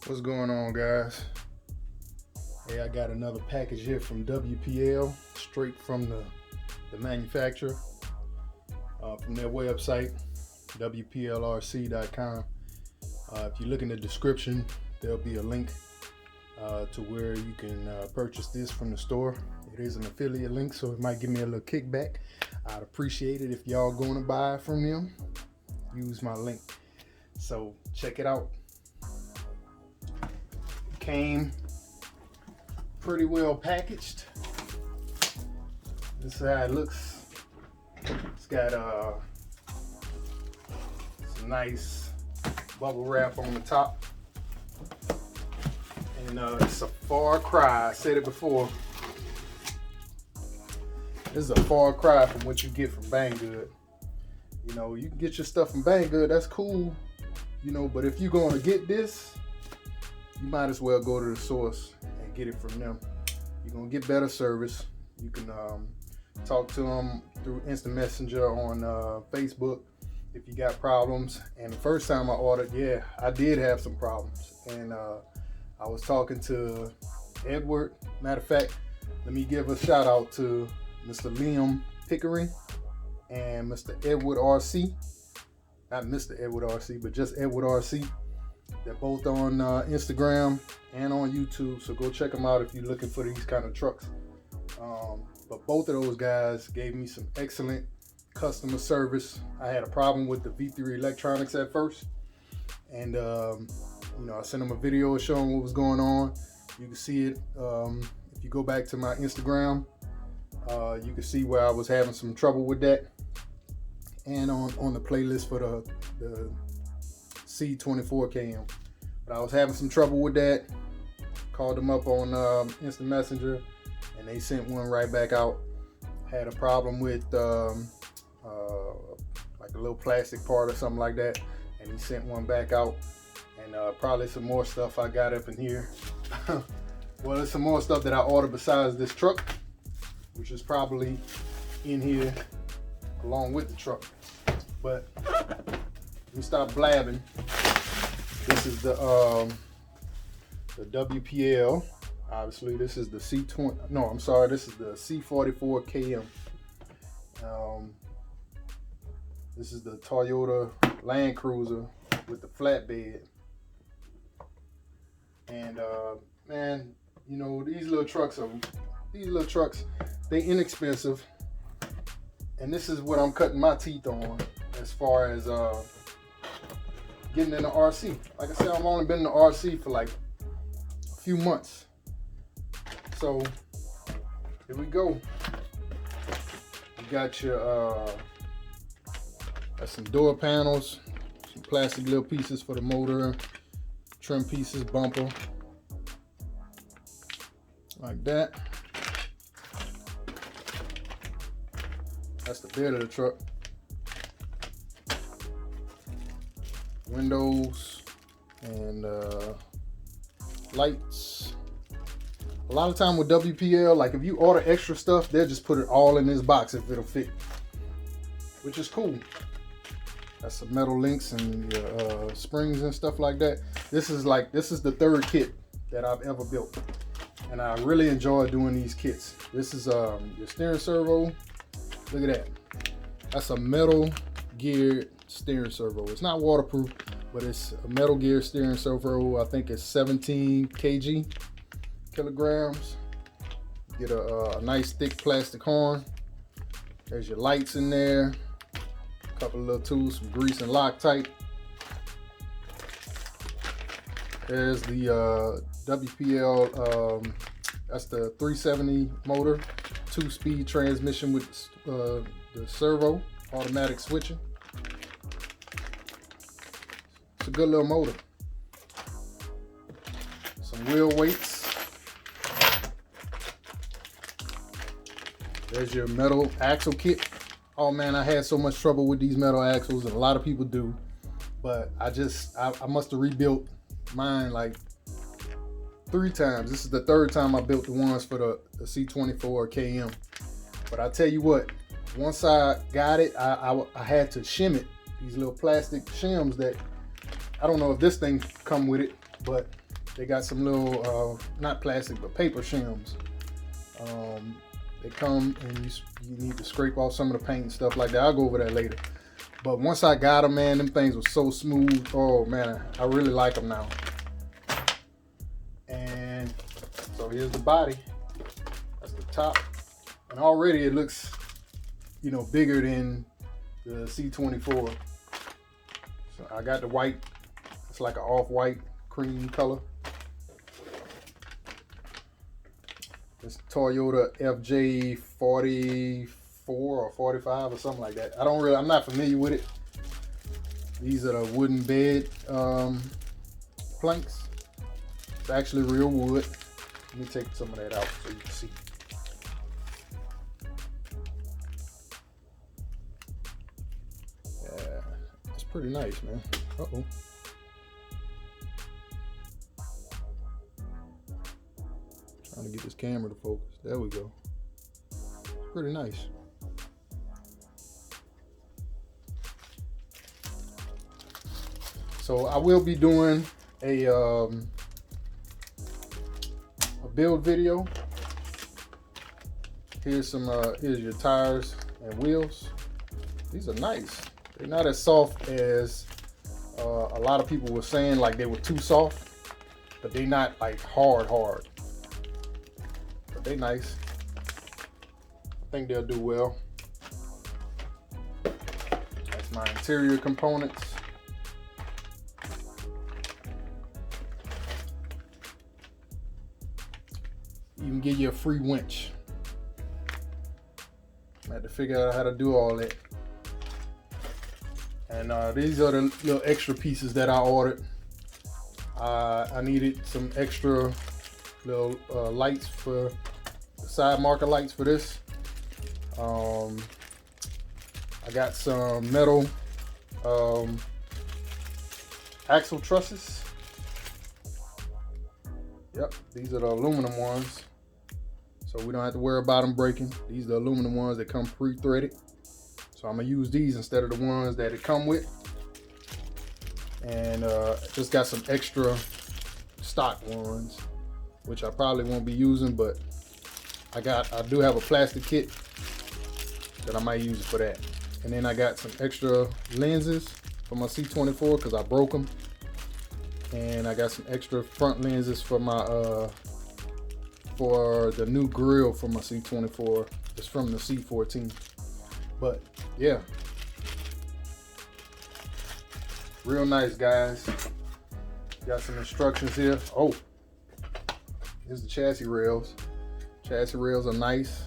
What's going on, guys? Hey, I got another package here from WPL, straight from the manufacturer, from their website, wplrc.com. If you look in the description, there'll be a link to where you can purchase this from the store. It is an affiliate link, so it might give me a little kickback. I'd appreciate it if y'all going to buy from them. Use my link. So check it out. Came pretty well packaged. This is how it looks. It's got some nice bubble wrap on the top, and it's a far cry. I said it before. This is a far cry from what you get from Banggood. You know, you can get your stuff from Banggood. That's cool. You know, but if you're going to get this, you might as well go to the source and get it from them. You're gonna get better service. You can talk to them through Instant Messenger on Facebook if you got problems. And the first time I ordered, yeah, I did have some problems. And I was talking to Edward. Matter of fact, let me give a shout out to Mr. Liam Pickering and Mr. Edward RC. Not Mr. Edward RC, but just Edward RC. They're both on Instagram and on YouTube, so go check them out if you're looking for these kind of trucks. But both of those guys gave me some excellent customer service. I had a problem with the V3 electronics at first, and you know, I sent them a video showing what was going on. You can see it if you go back to my Instagram. You can see where I was having some trouble with that, and on the playlist for the C44KM. But I was having some trouble with that. Called them up on Instant Messenger, and they sent one right back out. Had a problem with like a little plastic part or something like that, and he sent one back out. And probably some more stuff I got up in here. Well, there's some more stuff that I ordered besides this truck, which is probably in here along with the truck. But let me stop blabbing. This is the WPL. Obviously, this is the C20. No, I'm sorry. This is the C44KM. This is the Toyota Land Cruiser with the flatbed. And man, you know, these little trucks, they inexpensive. And this is what I'm cutting my teeth on as far as getting in the RC. Like I said, I've only been in the RC for like a few months. So here we go. You got your got some door panels, some plastic little pieces for the motor, trim pieces, bumper, like that. That's the bed of the truck. Windows and lights. A lot of time with WPL, like if you order extra stuff, they'll just put it all in this box if it'll fit, which is cool. That's some metal links and your springs and stuff like that. This is the third kit that I've ever built, and I really enjoy doing these kits. This is your steering servo. Look at that. That's a metal geared steering servo. It's not waterproof, but it's a metal gear steering servo. I think it's 17 kilograms. Get a nice thick plastic horn. There's your lights in there. A couple of little tools, some grease and Loctite. There's the WPL, that's the 370 motor, 2-speed transmission with the servo, automatic switching. It's a good little motor. Some wheel weights. There's your metal axle kit. Oh man, I had so much trouble with these metal axles, and a lot of people do. But I must have rebuilt mine like 3 times. This is the 3rd time I built the ones for the C44KM. But I tell you what, once I got it, I had to shim it. These little plastic shims that, I don't know if this thing come with it, but they got some little, not plastic, but paper shims. They come and you need to scrape off some of the paint and stuff like that. I'll go over that later. But once I got them, man, them things were so smooth. Oh man, I really like them now. And so here's the body. That's the top. And already it looks, you know, bigger than the C24. So I got the white. It's like an off-white cream color. It's Toyota FJ44 or 45 or something like that. I'm not familiar with it. These are the wooden bed planks. It's actually real wood. Let me take some of that out so you can see. Yeah, it's pretty nice, man. Uh-oh. Trying to get this camera to focus. There we go. It's pretty nice. So I will be doing a build video. Here's your tires and wheels. These are nice. They're not as soft as a lot of people were saying, like they were too soft, but they're not like hard. But they nice. I think they'll do well. That's my interior components. You can get you a free winch. I had to figure out how to do all that. And these are the little extra pieces that I ordered. I needed some extra little lights for side marker lights for this. I got some metal axle trusses. Yep, these are the aluminum ones, so we don't have to worry about them breaking. These are the aluminum ones that come pre-threaded, so I'm gonna use these instead of the ones that it come with. And just got some extra stock ones, which I probably won't be using, but I do have a plastic kit that I might use for that. And then I got some extra lenses for my C24 because I broke them. And I got some extra front lenses for my for the new grill for my C24. It's from the C14. But yeah, real nice, guys. Got some instructions here. Oh, here's the chassis rails. Chassis rails are nice.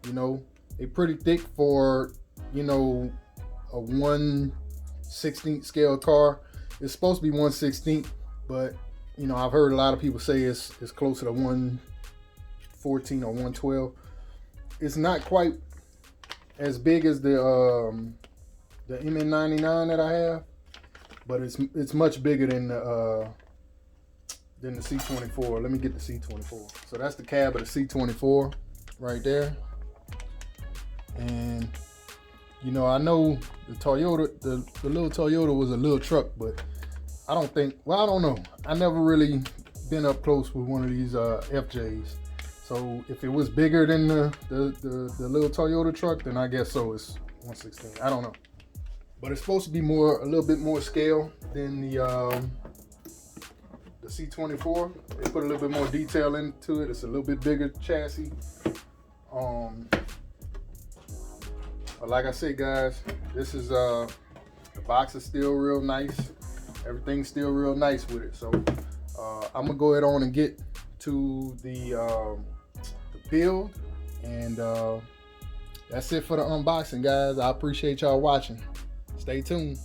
You know, they're pretty thick for, you know, a 1/16 scale car. It's supposed to be 1/16, but you know, I've heard a lot of people say it's closer to 1/14 or 1/12. It's not quite as big as the MN99 that I have, but it's much bigger than the C24. Let me get the C24. So that's the cab of the C24 right there. And you know, I know the Toyota, the little Toyota was a little truck, but I don't think, well, I don't know. I never really been up close with one of these FJs. So if it was bigger than the little Toyota truck, then I guess so. It's 1/16. I don't know. But it's supposed to be a little bit more scale than the C24. They put a little bit more detail into it. It's a little bit bigger chassis. But like I said, guys, this is the box is still real nice. Everything's still real nice with it. So I'm gonna go ahead on and get to the build, and that's it for the unboxing, guys. I appreciate y'all watching. Stay tuned.